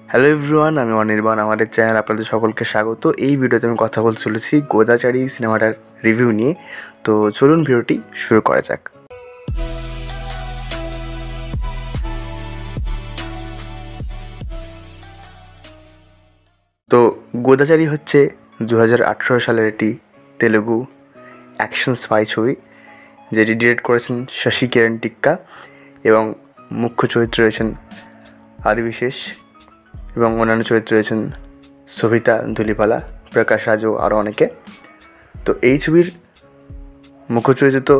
Hello everyone, আমি অনির্বাণ। আমাদের channel আপনাদের সকলকে স্বাগত। এই ভিডিওতে আমি কথা বলতে চলেছি গোদাচারী সিনেমাটার রিভিউ নিয়ে। তো চলুন ভিডিওটি শুরু করা যাক। তো গোদাচারী হচ্ছে 2018 সালের একটি তেলেগু অ্যাকশন স্পাই ছবি, যেটি ডিরেক্ট করেছেন শশী কিরণ টিক্কা এবং মুখ্য চরিত্রে রয়েছেন আদিবিশেষ এবং অন্যান্য চরিত্রে রয়েছেন সবিতা ধুলিপালা, প্রকাশ রাজ ও আরও অনেকে। তো এই ছবির মুখ্য চরিত্রে তো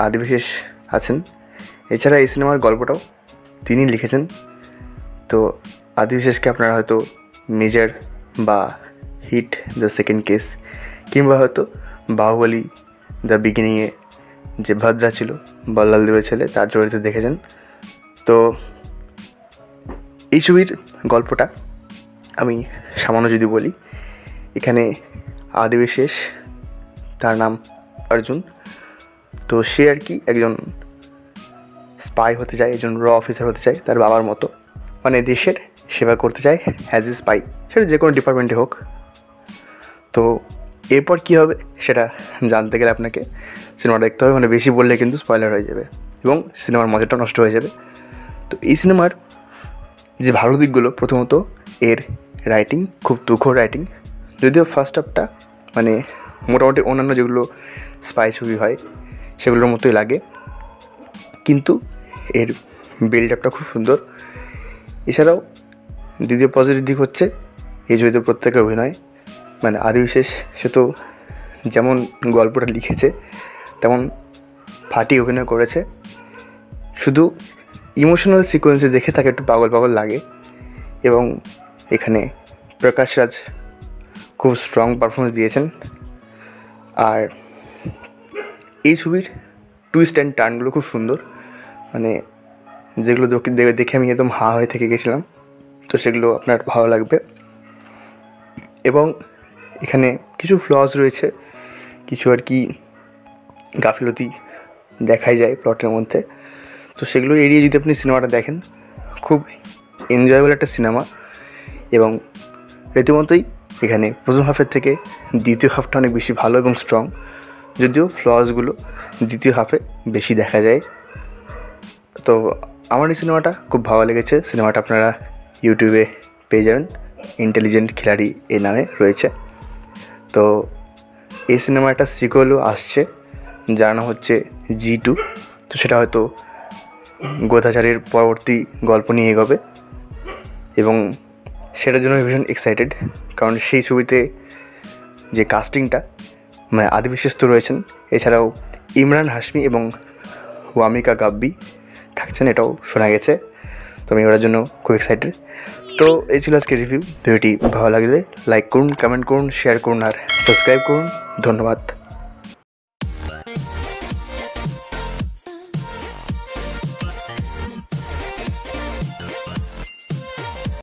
আদিবিশেষ আছেন। এছাড়া এই সিনেমার গল্পটাও তিনি লিখেছেন। তো আদিবিশেষকে আপনারা হয়তো মেজর বা হিট দ্য সেকেন্ড কেস কিংবা হয়তো বাহুবলী দ্য বিগিনিংয়ে যে ভদ্রা ছিল বল্লাল দেবের ছেলে, তার চরিত্রে দেখেছেন। তো এই ছবির গল্পটা আমি সামান্য যদি বলি, এখানে আদিবিশেষ, তার নাম অর্জুন। তো সে আর কি একজন স্পাই হতে চায়, একজন র অফিসার হতে চায় তার বাবার মতো, মানে দেশের সেবা করতে চায় অ্যাজ এ স্পাই, সেটা যে কোনো ডিপার্টমেন্টে হোক। তো এরপর কী হবে সেটা জানতে গেলে আপনাকে সিনেমাটা দেখতে হবে, মানে বেশি বললে কিন্তু স্পয়লার হয়ে যাবে এবং সিনেমার মজাটা নষ্ট হয়ে যাবে। তো এই সিনেমার যে ভালো দিকগুলো, প্রথমত এর রাইটিং খুব তুখোর রাইটিং, যদিও ফার্স্ট হাফটা মানে মোটামুটি অন্যান্য যেগুলো স্পাই ছবি হয় সেগুলোর মতোই লাগে, কিন্তু এর বিল্ড আপটা খুব সুন্দর। এছাড়াও দ্বিতীয় পজিটিভ দিক হচ্ছে এই ছবিতে প্রত্যেকের অভিনয়, মানে আদিবিশেষ সে তো যেমন গল্পটা লিখেছে তেমন ফাটিয়ে অভিনয় করেছে। শুধু ইমোশনাল সিকোয়েন্সে দেখে তাকে একটু পাগল পাগল লাগে। এবং এখানে প্রকাশ রাজ খুব স্ট্রং পারফরমেন্স দিয়েছেন। আর এই ছবির টুইস্ট অ্যান্ড টার্নগুলো খুব সুন্দর, মানে যেগুলো দেখে আমি একদম হা হয়ে থেকে গেছিলাম। তো সেগুলো আপনার ভালো লাগবে। এবং এখানে কিছু ফ্লস রয়েছে, কিছু আর কি গাফিলতি দেখাই যায় প্লটের মধ্যে। তো সেগুলো এড়িয়ে যদি আপনি সিনেমাটা দেখেন, খুব এনজয়েবল একটা সিনেমা। এবং রীতিমতোই এখানে প্রথম হাফের থেকে দ্বিতীয় হাফটা অনেক বেশি ভালো এবং স্ট্রং, যদিও ফ্লসগুলো দ্বিতীয় হাফে বেশি দেখা যায়। তো আমার এই সিনেমাটা খুব ভালো লেগেছে। সিনেমাটা আপনারা ইউটিউবে পেয়ে যাবেন, ইন্টেলিজেন্ট খিলাড়ি এই নামে রয়েছে। তো এই সিনেমার একটা সিকুয়েলও আসছে, যার নাম হচ্ছে G2। তো সেটা হয়তো গোদাচারীর পরবর্তী গল্প নিয়ে এগোবে এবং সেটার জন্য ভীষণ এক্সাইটেড, কারণ সেই ছবিতে যে কাস্টিংটা, মানে আদিবিশেষ তো রয়েছেন, এছাড়াও ইমরান হাশমি এবং ওয়ামিকা গাব্বি থাকছেন, এটাও শোনা গেছে। তো আমি ওটার জন্য খুব এক্সাইটেড। তো এই ছিল আজকে রিভিউ। ভিডিওটি ভালো লাগলে লাইক করুন, কমেন্ট করুন, শেয়ার করুন আর সাবস্ক্রাইব করুন। ধন্যবাদ।